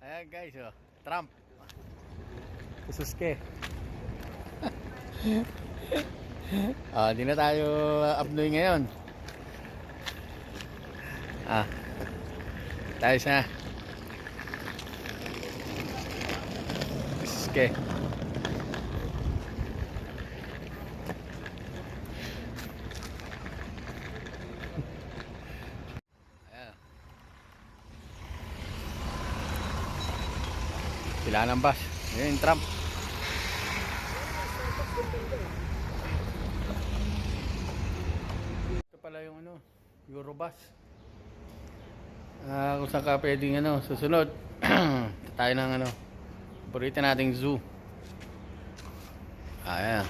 Ayan guys, oh. Trump. Susuke. Di na tayo abnoy ngayon. Tayo sa Susuke. Sila ng bus. Ayan yung Trump. Ito pala yung Eurobus. Kung saan ka pwedeng susunod. Tayo ng paborito nating zoo. Ayan.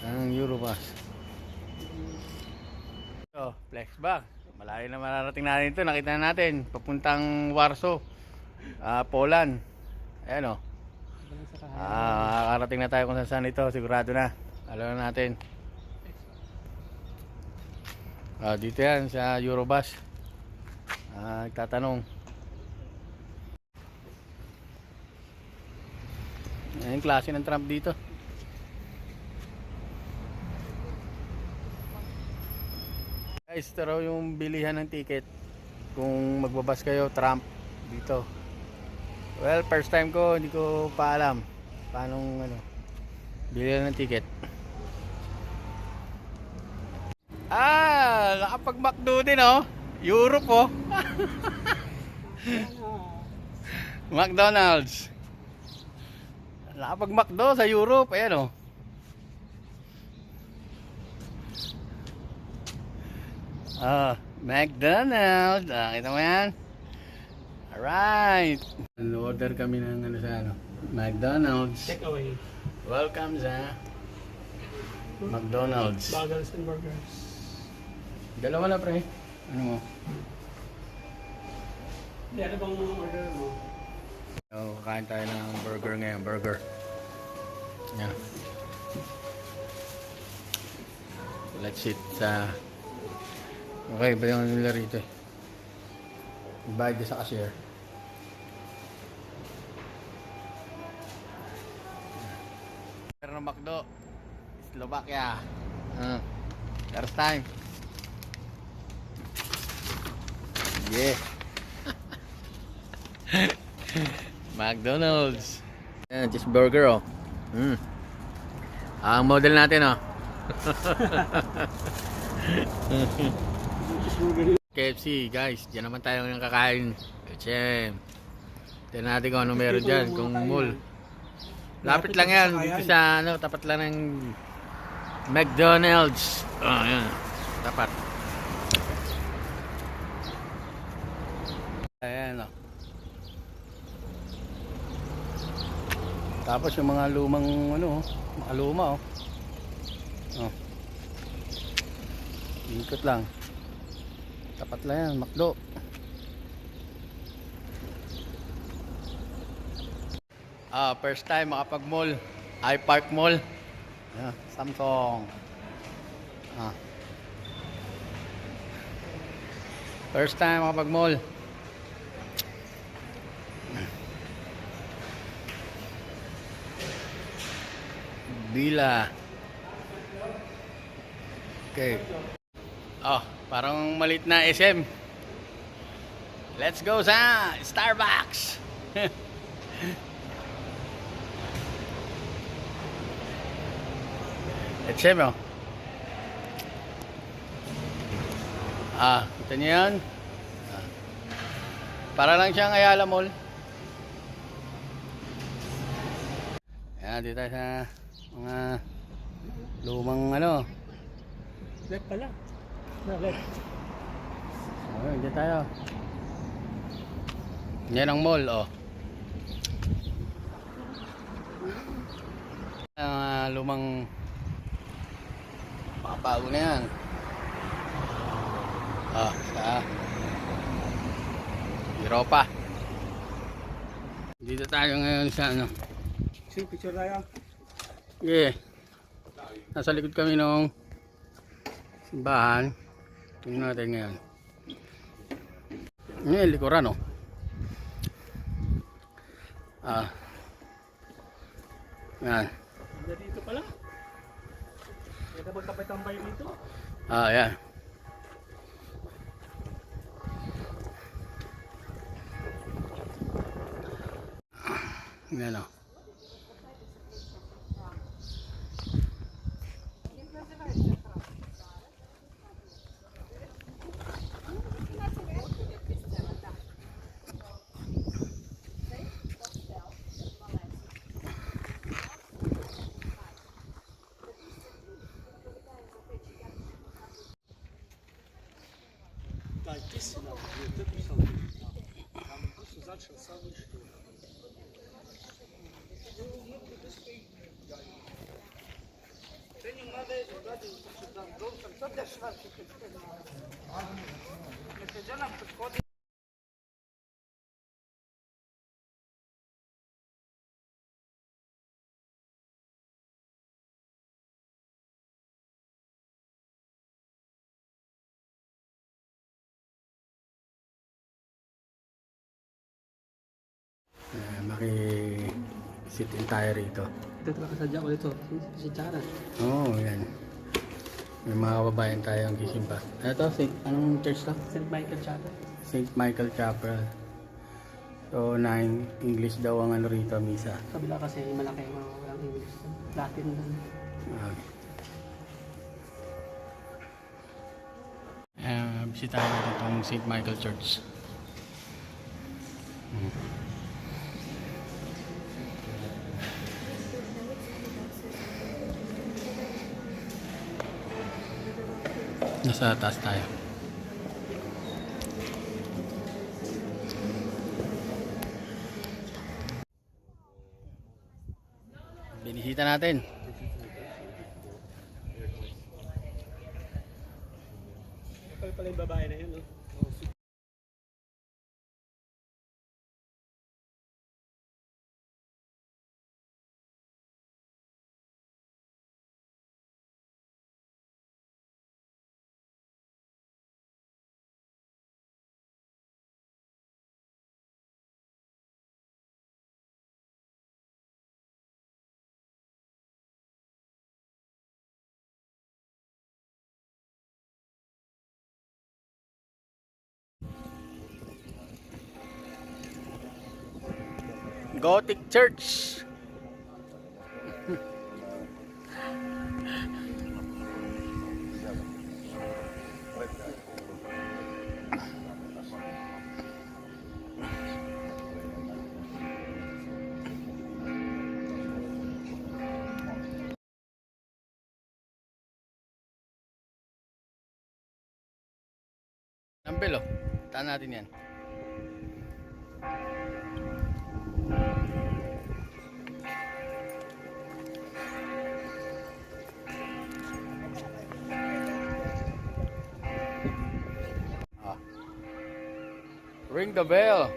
Ang Eurobus. Flex back. Malayo na mararating natin ito. Nakita na natin. Papuntang Warsaw, Poland. Ayan o. Makakarating na tayo kung saan ito. Sigurado na. Alam na natin. Dito yan sa Eurobus. Nagtatanong. Ayan yung klase ng Trump dito. Guys, ito raw yung bilihan ng ticket kung magbabas kayo Trump dito. Well, first time ko, hindi ko pa alam paano bilihan ng ticket. Nakapag-McDo din Europe McDonald's. Nakapag-McDo sa Europe, ayan McDonald's. Kita mo yan? Alright. Order kami ng sa McDonald's. Take away. Welcome sa McDonald's. Bagels and burgers. Dalawa na pre. Ano mo? Hindi, ano bang order mo? Kakain tayo ng burger ngayon. Burger. Yan. Let's sit sa... Okay, ba yung nila rito Bayad sa cashier. Pero ng McDo Slovakia. First time. Yeah. McDonald's. Yan, just burger Ang model natin KFC guys, dyan naman tayo ng kakain. Tignan natin kung ano meron dyan, kung mall. Lapit lang yan, dito sa tapat lang ng McDonald's. Yan, tapat. Ayan Tapos yung mga lumang mga luma ikot lang. Tapat lang yan, McDo. First time makapag-mall. iPark Mall. Samsung. First time makapag-mall. Bila. Okay. Parang malit na SM. Let's go sa Starbucks. SM kita niyo yan? Para lang siyang Ayala Mall. Yan, dito tayo sa mga lumang Left pala. Left. Dito tayo. Yan ang mall lumang makapago na yan. Sa Europa. Dito tayo ngayon sa Picture tayo. Yeah. Nasa likod kami ng simbahan. Tingnan natin ngayon. Ngayon, likuran, oh. Yan. Dito pala. Kaya magkapay-tambay dito. Yan. Yan, oh. Так, дійсно, ти писав. Там просто завжди саме що. Maki-sit-in tayo rito. Ito talaga sadya ko dito. Si Chara. Oo, yan. May mga kababayan tayo ang gisimba. Ano to? Anong church to? St. Michael Chara. St. Michael Chapel. So, 9 English daw ang ano rito, misa. Kabila kasi malaki ang mga walang English. Latin doon. Okay. Bisita natin itong St. Michael Church. Nasa taas tayo. Binisita natin. Pala yung babae na yun, no? Gothic Church. Nambel, oh. Taan natin yan. Ring the bell.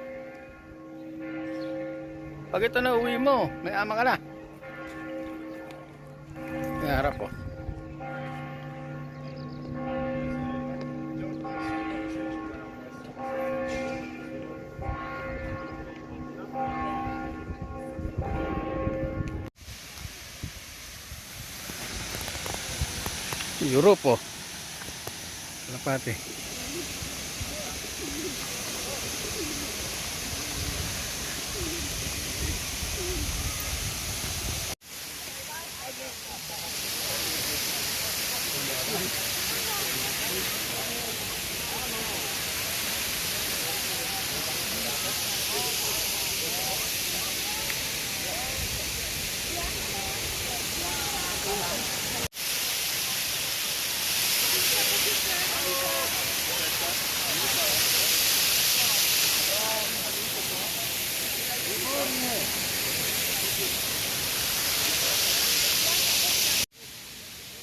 Pag ito na uwi mo, may ama ka na. May harap, oh. Europe, oh. Kalapate.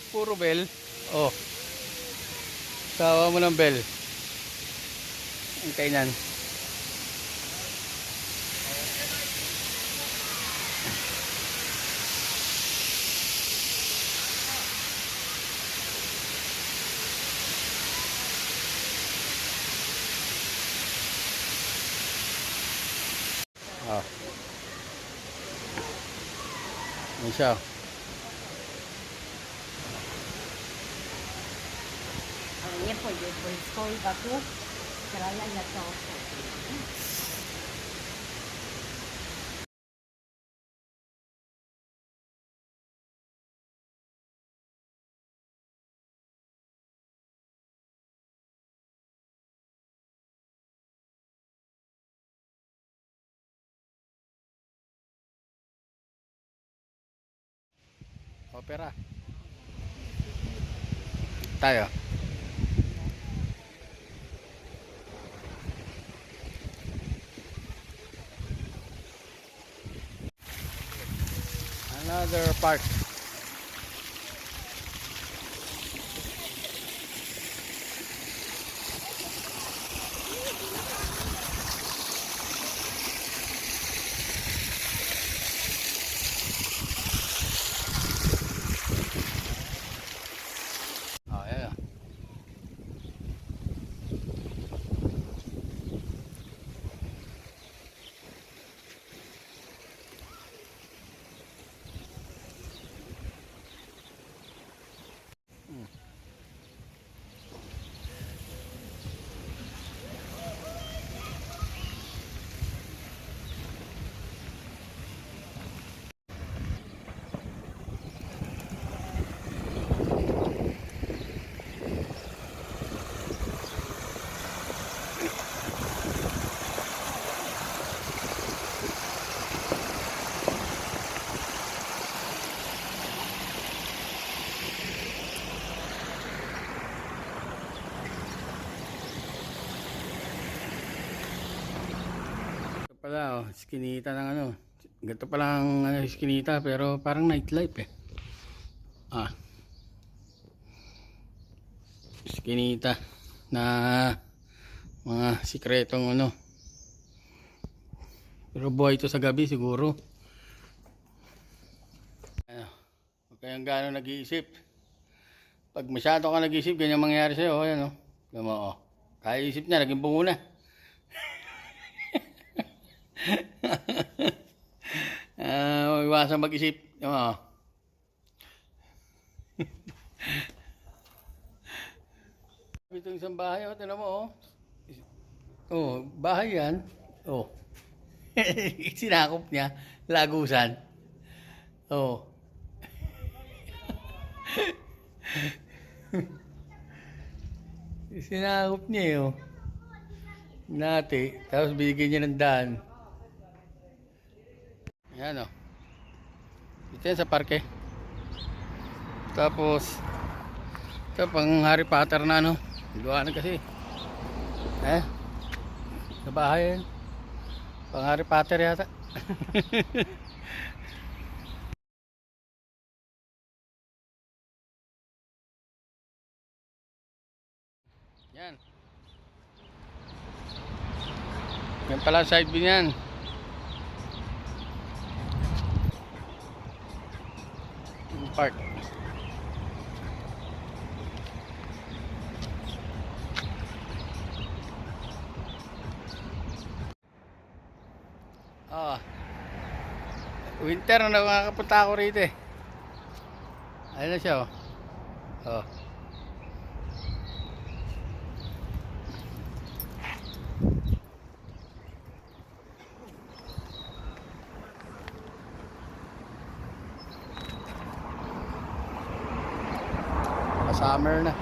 Puro bell. Oh. Sawa mo ng bell. Ang kainan. Oh. Yan siya. Nie pojedzie, bo stoi wokół, krala na to. Opera. Tayo. Another park. Oh, yeah. Ito pala, oh, skinita ng ano. Ganito pala ang ano, skinita pero parang nightlife eh. Ah, skinita na mga sikretong ano. Pero buhay ito sa gabi siguro. Ano, huwag kayong gano'ng nag-iisip. Pag masyado ka nag-iisip, ganyan mangyayari sa'yo. Oh, yan oh. Alam mo, oh. Kaya isip niya, naging bungo na. Iwasan mag-isip. Alam mo, oh. Ito isang bahay, oh. Tignan mo, oh. Oh, bahay yan. Oh. Sinakop niya. Lagusan. Oh. Sinakop niya, eh, oh. Nati. Tapos binigyan niya ng daan. Ayan, oh. Ito yan sa parke. Tapos, ito pang Harry Potter na, no. Iluwanan kasi. Sa bahay yan. Pang Harry Potter yata. Yan. Yan pala side view yan. Yung park. Ah. Winter na nakakapunta ako rito eh. Ayun na siya oh. Oh. Summer na.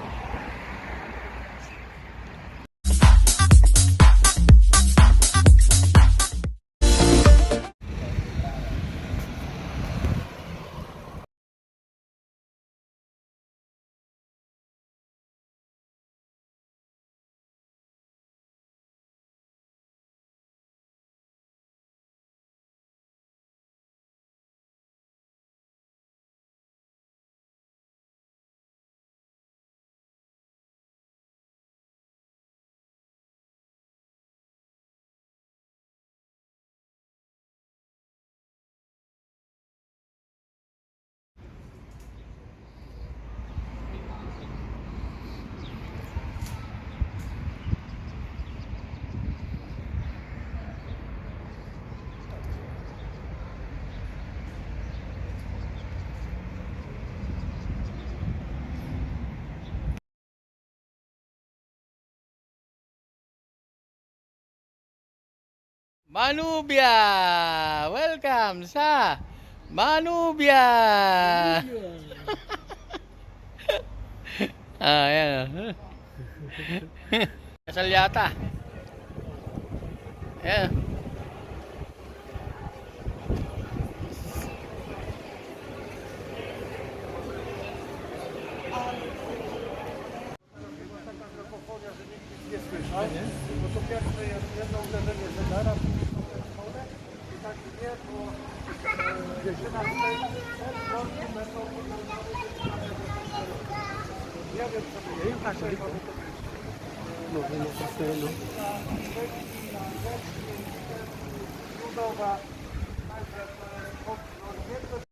Manubia! Welcome sa Manubia! Ayan. Kasal yata. Ayan. Nie słyszał, bo to pierwsze jest jedno uderzenie zegara, wodę i tak nie, bo jeżyna stoi przed workiem, będą nie wiem co to jest, tak może to być. No, no, no. Budowa, także to jest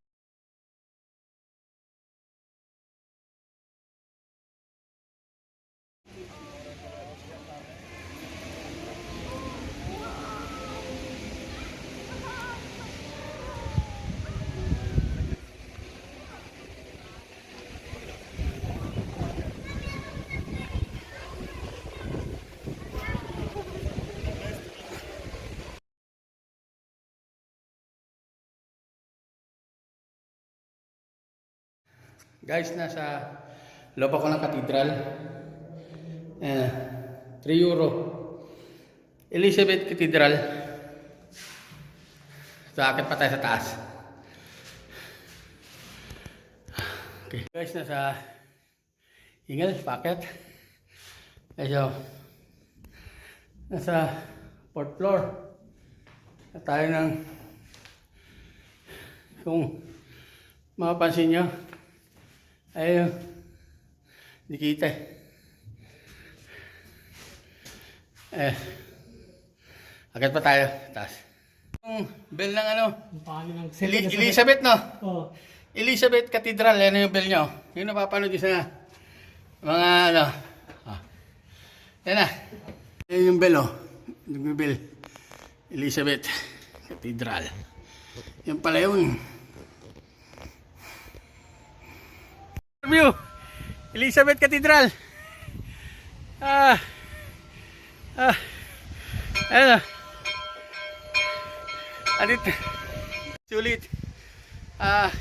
Guys, nasa loob ako ng katedral. 3 euro. Elizabeth Cathedral. So, akit pa tayo sa taas. Okay. Guys, nasa hingal, packet. So, nasa 4th floor. At tayo ng kung mapapansin nyo, ayun, di kita agad pa tayo taas. Yung bell ng ano, Elizabeth, no? Oh. Elizabeth Cathedral, yan yung bell nyo. Yung napapanood yung sa mga ano, yan na, yan yung bell, oh. Yung bell, Elizabeth Cathedral. Yan pala yung view, Elizabeth Cathedral. Ano? Andito. Sulit.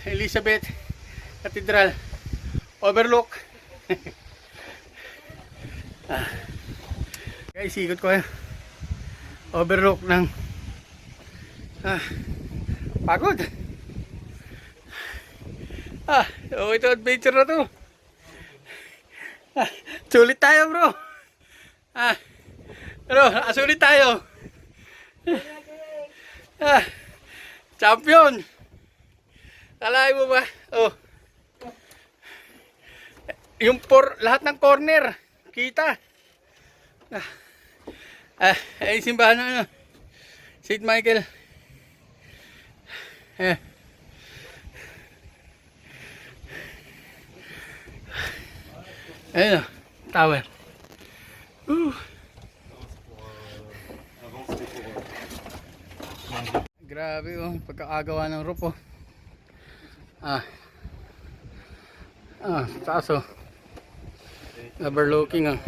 Elizabeth Cathedral. Overlook. Guys, ikot ko yan. Overlook ng pagod. So ito adventure na to. Sulit tayo, bro. Sulit tayo. Champion. Kalahin mo ba? Oh. Yung lahat ng corner kita. Ay simbahan ng ano, St. Michael. Ayun, tower. Grabe oh, pagkakagawa ng roof oh. Taas oh. Overlooking ah.